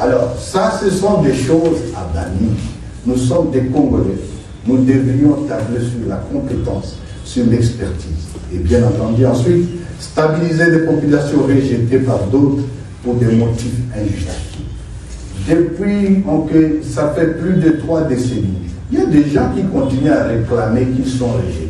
Alors, ça, ce sont des choses à bannir. Nous sommes des Congolais. Nous devrions tabler sur la compétence, sur l'expertise. Et bien entendu, ensuite, stabiliser des populations rejetées par d'autres pour des motifs injustifiés. Depuis, ça fait plus de 3 décennies, il y a des gens qui continuent à réclamer qu'ils sont rejetés.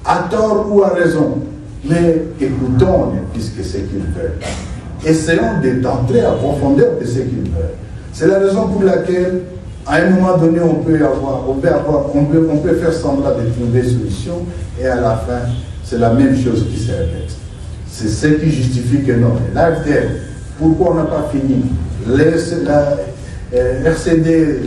À tort ou à raison. Mais écoutons puisque c'est qu'ils veulent. Essayons d'entrer à profondeur de ce qu'ils veulent. C'est la raison pour laquelle, à un moment donné, on peut faire semblant de trouver des solutions, et à la fin, c'est la même chose qui se répète. C'est ce qui justifie que non. L'AFDL, pourquoi on n'a pas fini? RCD,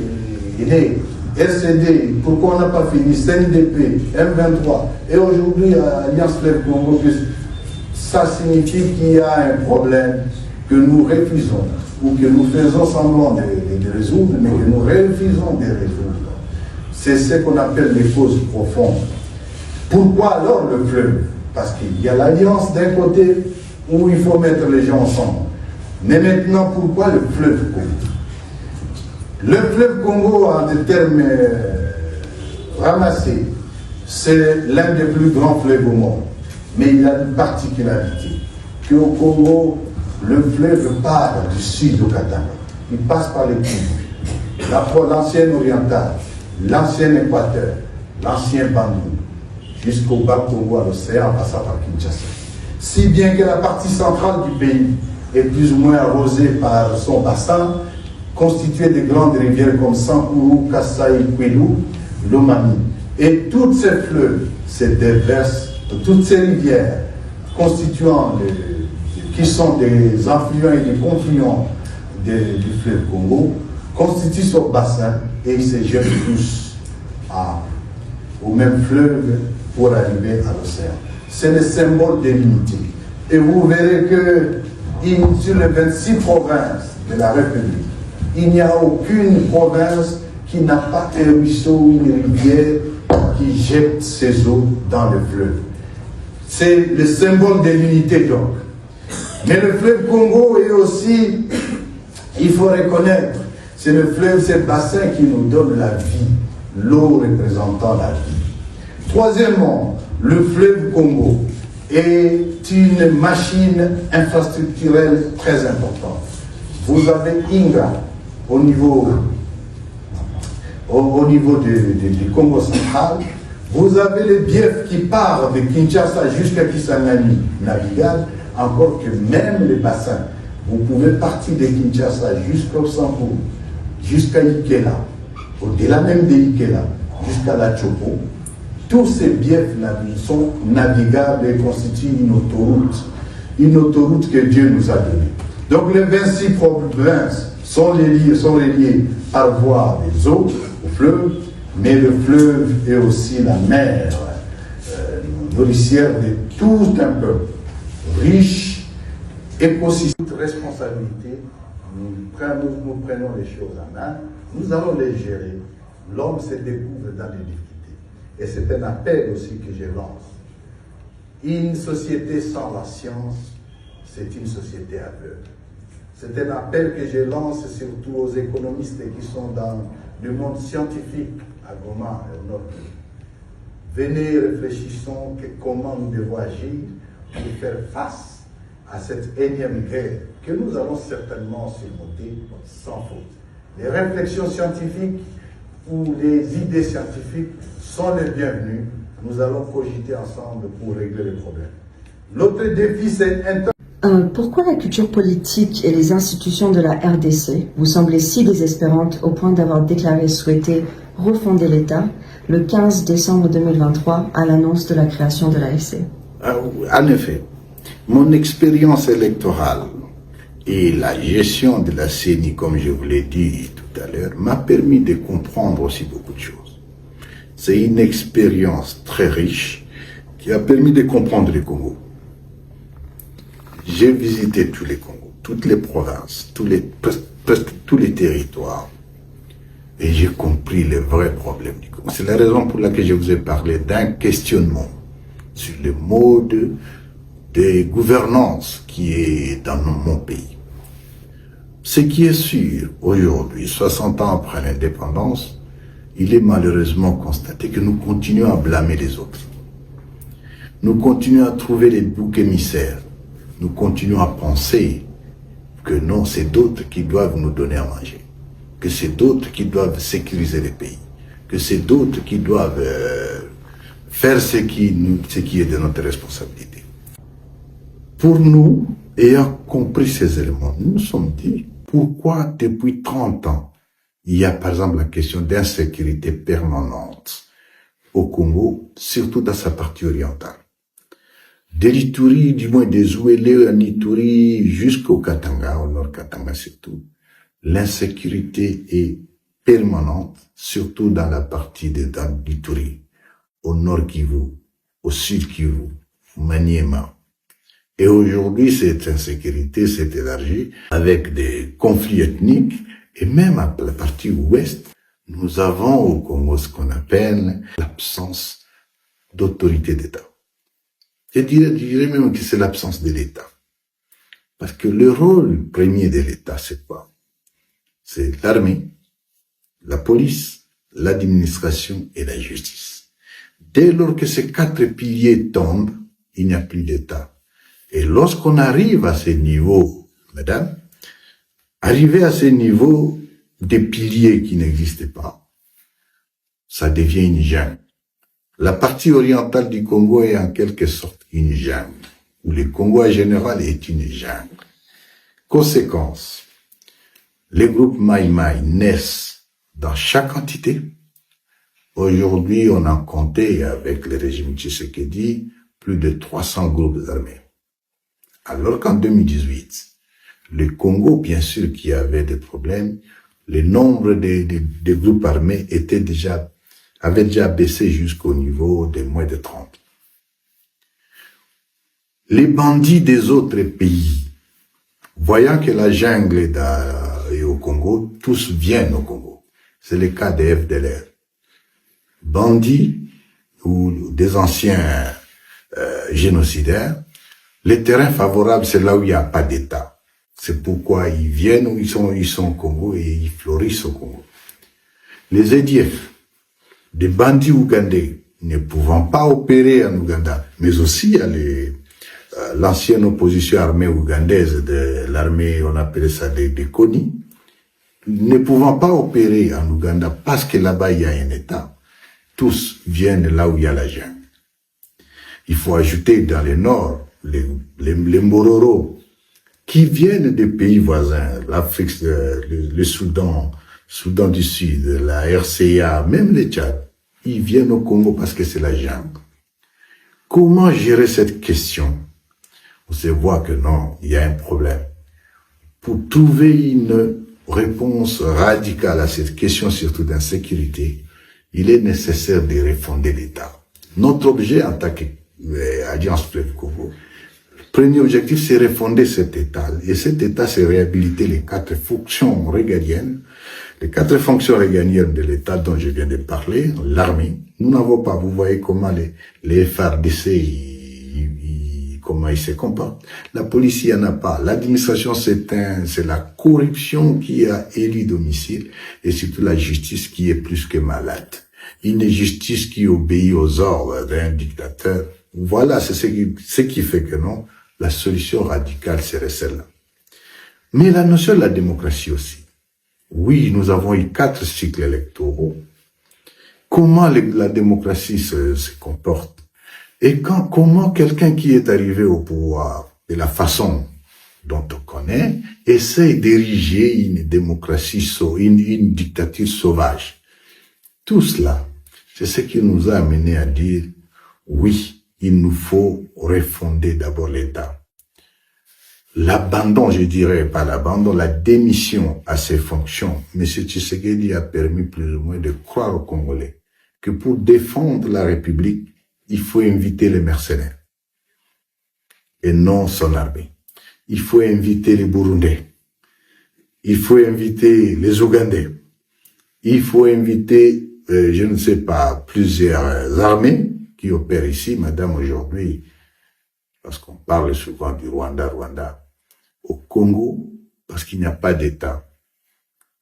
RCD, pourquoi on n'a pas fini? CNDP, M23, et aujourd'hui Alliance Fleuve Congo, ça signifie qu'il y a un problème que nous refusons, ou que nous faisons semblant de résoudre, mais que nous refusons de résoudre. C'est ce qu'on appelle les causes profondes. Pourquoi alors le fleuve? Parce qu'il y a l'alliance d'un côté où il faut mettre les gens ensemble. Mais maintenant, pourquoi le fleuve Congo? Le fleuve Congo, en des termes ramassés, c'est l'un des plus grands fleuves au monde. Mais il a une particularité, qu'au Congo, le fleuve part du sud au Katanga. Il passe par les Kivu, l'ancienne orientale, l'ancien Équateur, l'ancien Bandung, jusqu'au bas Congo à l'océan, en passant par Kinshasa. Si bien que la partie centrale du pays est plus ou moins arrosée par son bassin, constitué de grandes rivières comme Sankuru, Kasaï, Kwilu, Lomami. Et toutes ces fleuves se déversent, toutes ces rivières constituant, qui sont des affluents et des confluents du fleuve Congo, constituent son bassin et ils se jettent tous au même fleuve pour arriver à l'océan. C'est le symbole de l'unité. Et vous verrez que sur les 26 provinces de la République, il n'y a aucune province qui n'a pas un ruisseau ou une rivière qui jette ses eaux dans le fleuve. C'est le symbole de l'unité donc. Mais le fleuve Congo est aussi, il faut reconnaître, c'est le fleuve, c'est le bassin qui nous donne la vie, l'eau représentant la vie. Troisièmement, le fleuve Congo est une machine infrastructurelle très importante. Vous avez Inga au niveau du Congo central. Vous avez les biefs qui partent de Kinshasa jusqu'à Kisangani navigable, encore que même les bassins. Vous pouvez partir de Kinshasa jusqu'au Sankuru, jusqu'à Ikela, au-delà même de Ikela, jusqu'à la Chopo. Tous ces biefs sont navigables et constituent une autoroute que Dieu nous a donnée. Donc les 26 provinces sont reliées par voie des eaux au fleuve, mais le fleuve est aussi la mer nourricière de tout un peuple, riche, écosystème. Toute responsabilité, nous prenons les choses en main, nous allons les gérer. L'homme se découvre dans les difficultés. Et c'est un appel aussi que je lance. Une société sans la science, c'est une société aveugle. C'est un appel que je lance surtout aux économistes qui sont dans le monde scientifique à Goma et au nord. Venez, réfléchissons comment nous devons agir pour faire face à cette énième guerre que nous allons certainement surmonter sans faute. Les réflexions scientifiques ou les idées scientifiques sont les bienvenues. Nous allons cogiter ensemble pour régler les problèmes. L'autre défi, c'est pourquoi la culture politique et les institutions de la RDC vous semblent si désespérantes au point d'avoir déclaré souhaiter refonder l'État le 15 décembre 2023 à l'annonce de la création de l'AFC? En effet, mon expérience électorale et la gestion de la CENI, comme je vous l'ai dit tout à l'heure, m'a permis de comprendre aussi beaucoup de choses. C'est une expérience très riche qui a permis de comprendre le Congo. J'ai visité tous les Congos, toutes les provinces, presque tous les territoires. Et j'ai compris les vrais problèmes du Congo. C'est la raison pour laquelle je vous ai parlé d'un questionnement sur le mode de gouvernance qui est dans mon pays. Ce qui est sûr aujourd'hui, 60 ans après l'indépendance, il est malheureusement constaté que nous continuons à blâmer les autres. Nous continuons à trouver les boucs émissaires. Nous continuons à penser que non, c'est d'autres qui doivent nous donner à manger, que c'est d'autres qui doivent sécuriser les pays, que c'est d'autres qui doivent faire ce qui est de notre responsabilité. Pour nous, ayant compris ces éléments, nous nous sommes dit, pourquoi depuis 30 ans, il y a par exemple la question d'insécurité permanente au Congo, surtout dans sa partie orientale. De l'Ituri, du moins des Ouélé à l'Ituri jusqu'au Katanga, au nord Katanga surtout, l'insécurité est permanente, surtout dans la partie de l'Ituri, au nord Kivu, au sud Kivu, au Maniema. Et aujourd'hui, cette insécurité s'est élargie avec des conflits ethniques et même à la partie ouest, nous avons au Congo ce qu'on appelle l'absence d'autorité d'État. Je dirais même que c'est l'absence de l'État. Parce que le rôle premier de l'État, c'est quoi? C'est l'armée, la police, l'administration et la justice. Dès lors que ces 4 piliers tombent, il n'y a plus d'État. Et lorsqu'on arrive à ces niveaux, mesdames, arriver à ces niveaux des piliers qui n'existaient pas, ça devient une jungle. La partie orientale du Congo est en quelque sorte une jungle, où le Congo en général est une jungle. Conséquence, les groupes Maï-Maï naissent dans chaque entité. Aujourd'hui, on a compté avec le régime Tshisekedi plus de 300 groupes armés. Alors qu'en 2018, le Congo, bien sûr, qui avait des problèmes, le nombre de groupes armés avait déjà baissé jusqu'au niveau de moins de 30. Les bandits des autres pays, voyant que la jungle est au Congo, tous viennent au Congo. C'est le cas des FDLR. Bandits ou des anciens génocidaires, les terrains favorables, c'est là où il n'y a pas d'État. C'est pourquoi ils viennent où ils sont au Congo et ils fleurissent au Congo. Les EDF, des bandits ougandais, ne pouvant pas opérer en Ouganda, mais aussi il y a l'ancienne opposition armée ougandaise de l'armée, on appelait ça des CONI, ne pouvant pas opérer en Ouganda parce que là-bas il y a un État, tous viennent là où il y a la jungle. Il faut ajouter dans le nord les Mororo, qui viennent des pays voisins, l'Afrique, le Soudan du Sud, la RCA, même les Tchad, ils viennent au Congo parce que c'est la jungle. Comment gérer cette question? On se voit que non, il y a un problème. Pour trouver une réponse radicale à cette question, surtout d'insécurité, il est nécessaire de refonder l'État. Notre objet en tant qu'Alliance Fleuve Congo, premier objectif, c'est refonder cet État. Et cet État, c'est réhabiliter les 4 fonctions régaliennes. Les 4 fonctions régaliennes de l'État dont je viens de parler, l'armée. Nous n'avons pas, vous voyez comment les FARDC, comment ils se comportent. La police, il n'y en a pas. L'administration, c'est la corruption qui a élu domicile. Et surtout la justice qui est plus que malade. Une justice qui obéit aux ordres d'un dictateur. Voilà, c'est ce qui fait que non, la solution radicale serait celle-là. Mais la notion de la démocratie aussi. Oui, nous avons eu 4 cycles électoraux. Comment la démocratie se comporte? Et comment quelqu'un qui est arrivé au pouvoir, de la façon dont on connaît, essaie d'ériger une démocratie, une dictature sauvage. Tout cela, c'est ce qui nous a amené à dire, oui, il nous faut refonder d'abord l'État. L'abandon, je dirais, pas l'abandon, la démission à ses fonctions. M. Tshisekedi a permis plus ou moins de croire aux Congolais que pour défendre la République, il faut inviter les mercenaires et non son armée. Il faut inviter les Burundais. Il faut inviter les Ougandais. Il faut inviter, je ne sais pas, plusieurs armées qui opèrent ici, madame, aujourd'hui, parce qu'on parle souvent du Rwanda. Au Congo, parce qu'il n'y a pas d'État,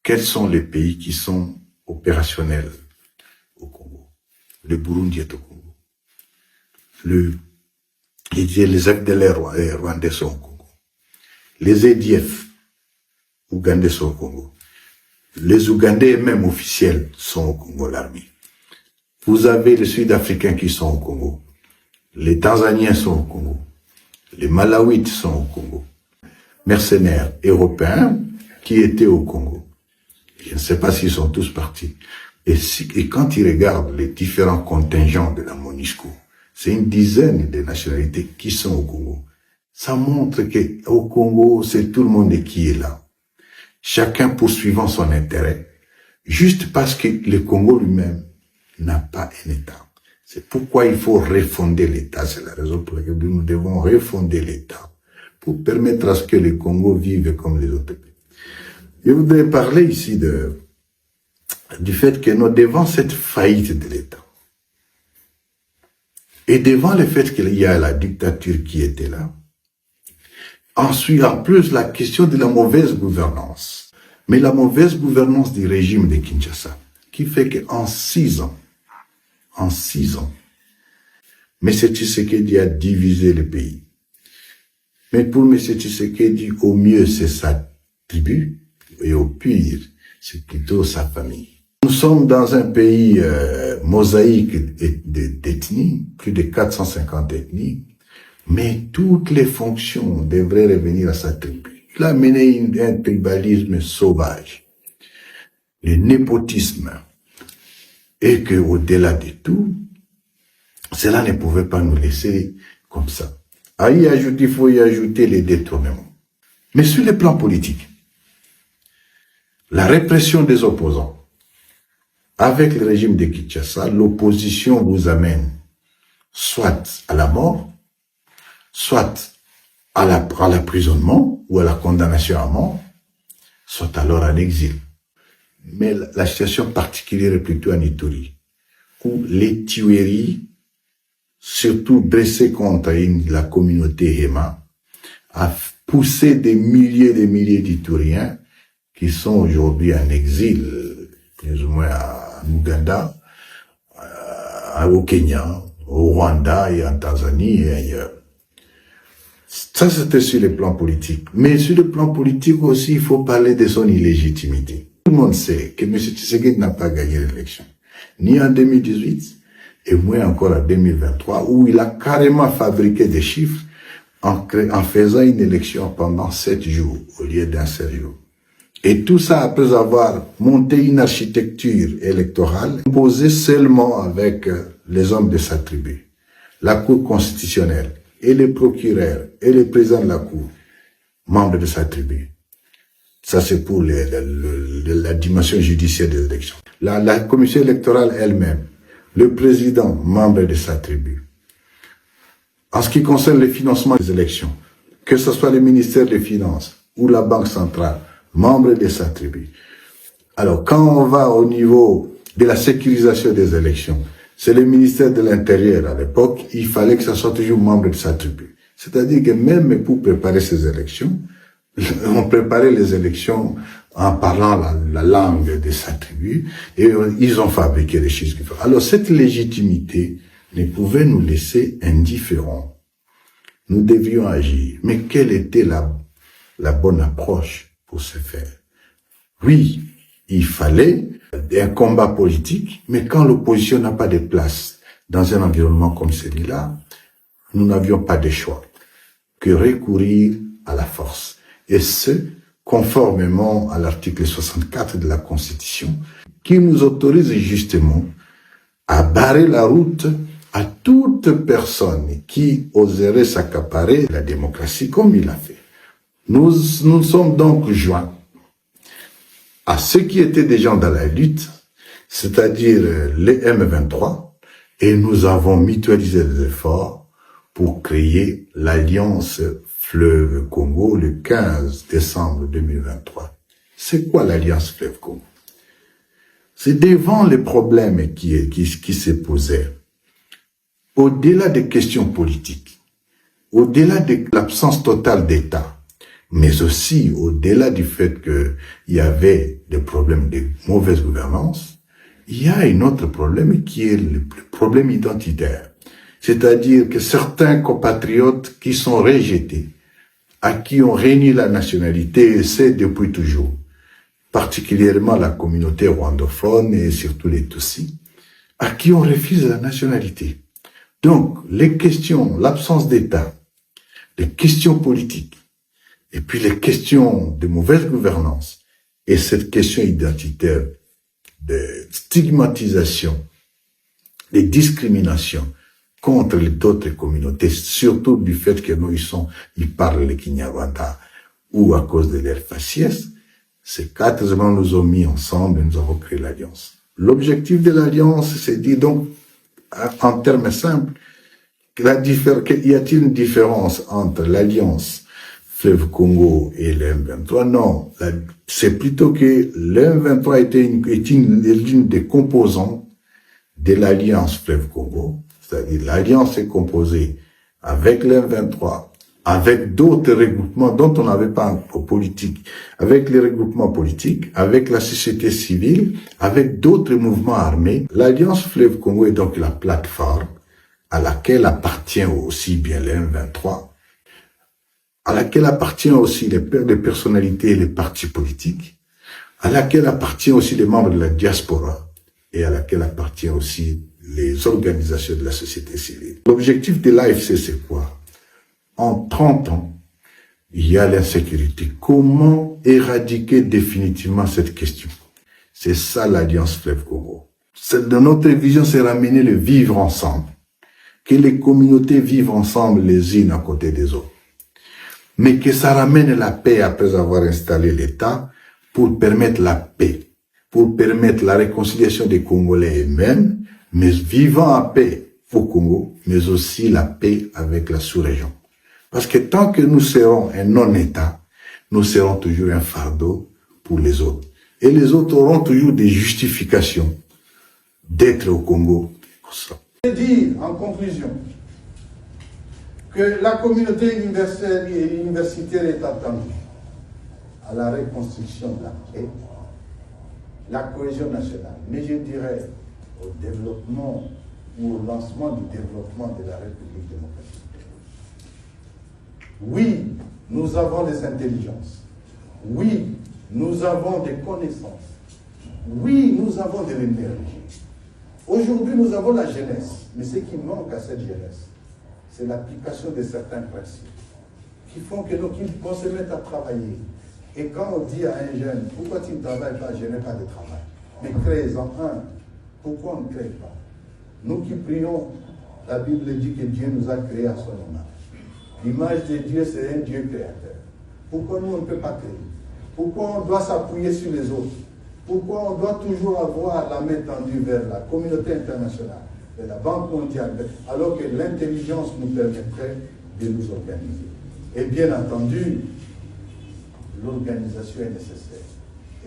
quels sont les pays qui sont opérationnels au Congo? Le Burundi est au Congo. Les FDLR rwandais sont au Congo. Les EDF ougandais sont au Congo. Les Ougandais, même officiels, sont au Congo, l'armée. Vous avez les Sud-Africains qui sont au Congo. Les Tanzaniens sont au Congo. Les Malawites sont au Congo. Mercenaires européens qui étaient au Congo. Je ne sais pas s'ils sont tous partis. Et quand ils regardent les différents contingents de la MONUSCO, c'est une dizaine de nationalités qui sont au Congo. Ça montre qu'au Congo, c'est tout le monde qui est là. Chacun poursuivant son intérêt, juste parce que le Congo lui-même n'a pas un État. C'est pourquoi il faut refonder l'État. C'est la raison pour laquelle nous devons refonder l'État pour permettre à ce que le Congo vive comme les autres pays. Je voudrais parler ici du fait que nous devant cette faillite de l'État et devant le fait qu'il y a la dictature qui était là, ensuite, en plus, la question de la mauvaise gouvernance. Mais la mauvaise gouvernance du régime de Kinshasa, qui fait qu'en 6 ans, M. Tshisekedi a divisé le pays. Mais pour M. Tshisekedi, au mieux, c'est sa tribu, et au pire, c'est plutôt sa famille. Nous sommes dans un pays mosaïque d'ethnies, plus de 450 ethnies, mais toutes les fonctions devraient revenir à sa tribu. Il a mené un tribalisme sauvage, le népotisme, et que au-delà de tout, cela ne pouvait pas nous laisser comme ça. Il faut y ajouter les détournements. Mais sur le plan politique, la répression des opposants, avec le régime de Kinshasa, l'opposition vous amène soit à la mort, soit à l'emprisonnement ou à la condamnation à mort, soit alors en exil. Mais la situation particulière est plutôt en Ituri, où les tueries, surtout dressées contre la communauté Hema, a poussé des milliers d'Ituriens qui sont aujourd'hui en exil, plus ou moins en Ouganda, au Kenya, au Rwanda et en Tanzanie et ailleurs. Ça, c'était sur le plan politique. Mais sur le plan politique aussi, il faut parler de son illégitimité. Tout le monde sait que M. Tshisekedi n'a pas gagné l'élection. Ni en 2018, et moins encore en 2023, où il a carrément fabriqué des chiffres en faisant une élection pendant 7 jours, au lieu d'un seul jour. Et tout ça après avoir monté une architecture électorale posée seulement avec les hommes de sa tribu. La Cour constitutionnelle, et les procureurs, et le président de la Cour, membres de sa tribu. Ça, c'est pour la dimension judiciaire des élections. La commission électorale elle-même, le président, membre de sa tribu. En ce qui concerne le financement des élections, que ce soit le ministère des Finances ou la Banque centrale, membre de sa tribu. Alors, quand on va au niveau de la sécurisation des élections, c'est le ministère de l'Intérieur à l'époque, il fallait que ça soit toujours membre de sa tribu. C'est-à-dire que même pour préparer ces élections, on préparait les élections en parlant la langue de sa tribu et ils ont fabriqué des chiffres. Alors cette légitimité ne pouvait nous laisser indifférents. Nous devions agir. Mais quelle était la bonne approche pour ce faire? Oui, il fallait un combat politique, mais quand l'opposition n'a pas de place dans un environnement comme celui-là, nous n'avions pas de choix que recourir à la force. Et ce, conformément à l'article 64 de la Constitution, qui nous autorise justement à barrer la route à toute personne qui oserait s'accaparer la démocratie comme il l'a fait. Nous sommes donc joints à ceux qui étaient déjà dans la lutte, c'est-à-dire les M23, et nous avons mutualisé les efforts pour créer l'Alliance Fleuve Congo le 15 décembre 2023. C'est quoi l'Alliance Fleuve Congo? C'est devant les problèmes qui se posaient, au-delà des questions politiques, au-delà de l'absence totale d'État, Mais aussi, au-delà du fait qu'il y avait des problèmes de mauvaise gouvernance, il y a un autre problème qui est le problème identitaire. C'est-à-dire que certains compatriotes qui sont rejetés, à qui on renie la nationalité, et c'est depuis toujours, particulièrement la communauté rwandophone et surtout les Tutsis, à qui on refuse la nationalité. Donc, les questions, l'absence d'État, les questions politiques, et puis les questions de mauvaise gouvernance, et cette question identitaire de stigmatisation, de discrimination contre d'autres communautés, surtout du fait que nous, ils parlent le Kinyarwanda, ou à cause de leur faciès, ces quatre éléments nous ont mis ensemble et nous avons créé l'Alliance. L'objectif de l'Alliance, c'est dit donc, en termes simples, y a-t-il une différence entre l'Alliance Fleuve Congo et le M23? Non, c'est plutôt que le M23 est l'une des composantes de l'Alliance Fleuve Congo. C'est-à-dire l'Alliance est composée avec le M23, avec d'autres regroupements dont on n'avait pas en politique, avec les regroupements politiques, avec la société civile, avec d'autres mouvements armés. L'Alliance Fleuve Congo est donc la plateforme à laquelle appartient aussi bien le M23, à laquelle appartient aussi les personnalités et les partis politiques, à laquelle appartient aussi les membres de la diaspora et à laquelle appartient aussi les organisations de la société civile. L'objectif de l'AFC, c'est quoi? En 30 ans, il y a l'insécurité. Comment éradiquer définitivement cette question? C'est ça l'Alliance Fleuve Congo. De notre vision, c'est ramener le vivre ensemble. Que les communautés vivent ensemble les unes à côté des autres. Mais que ça ramène la paix après avoir installé l'État pour permettre la paix, pour permettre la réconciliation des Congolais eux-mêmes, mais vivant en paix au Congo, mais aussi la paix avec la sous-région. Parce que tant que nous serons un non-État, nous serons toujours un fardeau pour les autres. Et les autres auront toujours des justifications d'être au Congo. Je veux dire, en conclusion, que la communauté universitaire est attendue à la reconstruction de la paix, la cohésion nationale, mais je dirais au développement ou au lancement du développement de la République démocratique. Oui, nous avons des intelligences. Oui, nous avons des connaissances. Oui, nous avons de l'énergie. Aujourd'hui, nous avons la jeunesse. Mais ce qui manque à cette jeunesse, c'est l'application de certains principes qui font qu'on se mette à travailler. Et quand on dit à un jeune, pourquoi tu ne travailles pas? Je n'ai pas de travail. Mais crée-en un. Pourquoi on ne crée pas? Nous qui prions, la Bible dit que Dieu nous a créés à son image. L'image de Dieu, c'est un Dieu créateur. Pourquoi nous, on ne peut pas créer? Pourquoi on doit s'appuyer sur les autres? Pourquoi on doit toujours avoir la main tendue vers la communauté internationale, vers la Banque mondiale, alors que l'intelligence nous permettrait de nous organiser? Et bien entendu, l'organisation est nécessaire.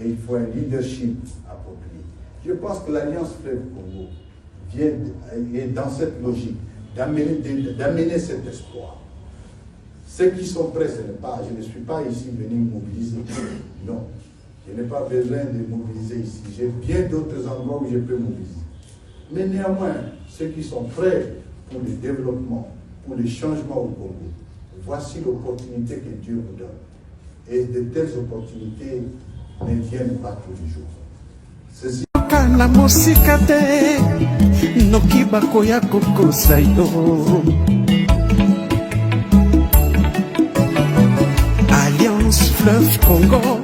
Et il faut un leadership approprié. Je pense que l'Alliance Fleuve Congo est dans cette logique d'amener cet espoir. Ceux qui sont prêts, je ne suis pas ici venu mobiliser. Non, je n'ai pas besoin de mobiliser ici. J'ai bien d'autres endroits où je peux mobiliser. Mais néanmoins, ceux qui sont prêts pour le développement, pour le changement au Congo, voici l'opportunité que Dieu vous donne. Et de telles opportunités ne viennent pas tous les jours. Ceci Alliance Fleuve Congo,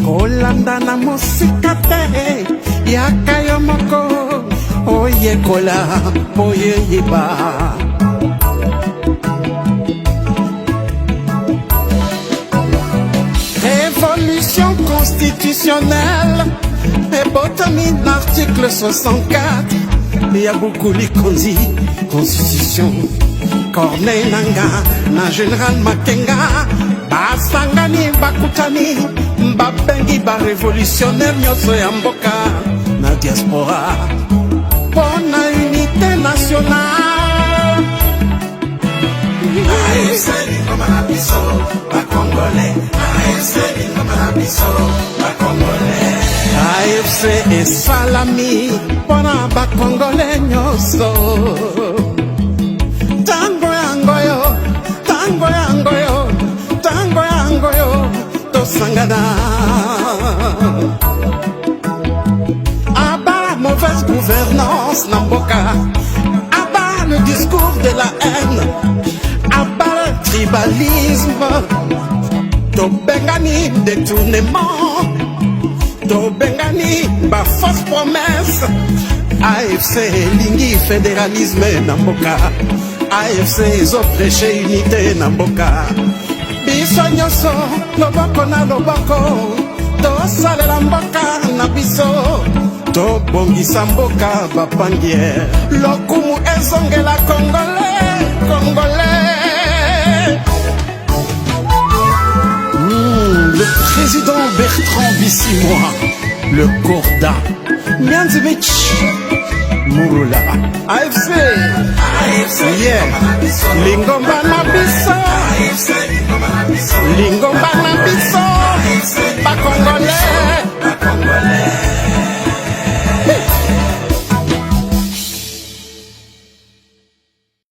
Kolanda na mosika te, yakayo moko, oye kola, oye yeba. Révolution constitutionnelle, et botamine l'article 64, Yabukuli Konzi, Constitution, Corneille Nanga, na Général Makenga, Basangani Bakutani, Mbapengi ba révolutionnaire nyoso ya mboka, na diaspora, pour la unité nationale. lingoma na biso ba Congolais. AFC lingoma na biso ba Congolais. AFC esalami mpona ba Congolais nyonso. Tango yango yo, tango yango yo, tango yango yo, tosangana. Mauvaise gouvernance Namboka, abat le discours de la haine, abat le tribalisme, Tobengani détournement, Tobengani ba fausse promesse. AFC lingi fédéralisme Namboka, AFC ils ont prêché unité Namboka. Biso nyoso loboko na loboko, tosalela mboka na biso. Tobongisa mboka bapangière, lokumu ezongela Congolais, Congolais. Le président Bertrand Bissimois, le Corda, Nyanzibich, Mouroula, AFC, yeah, Lingomba na biso, Lingomba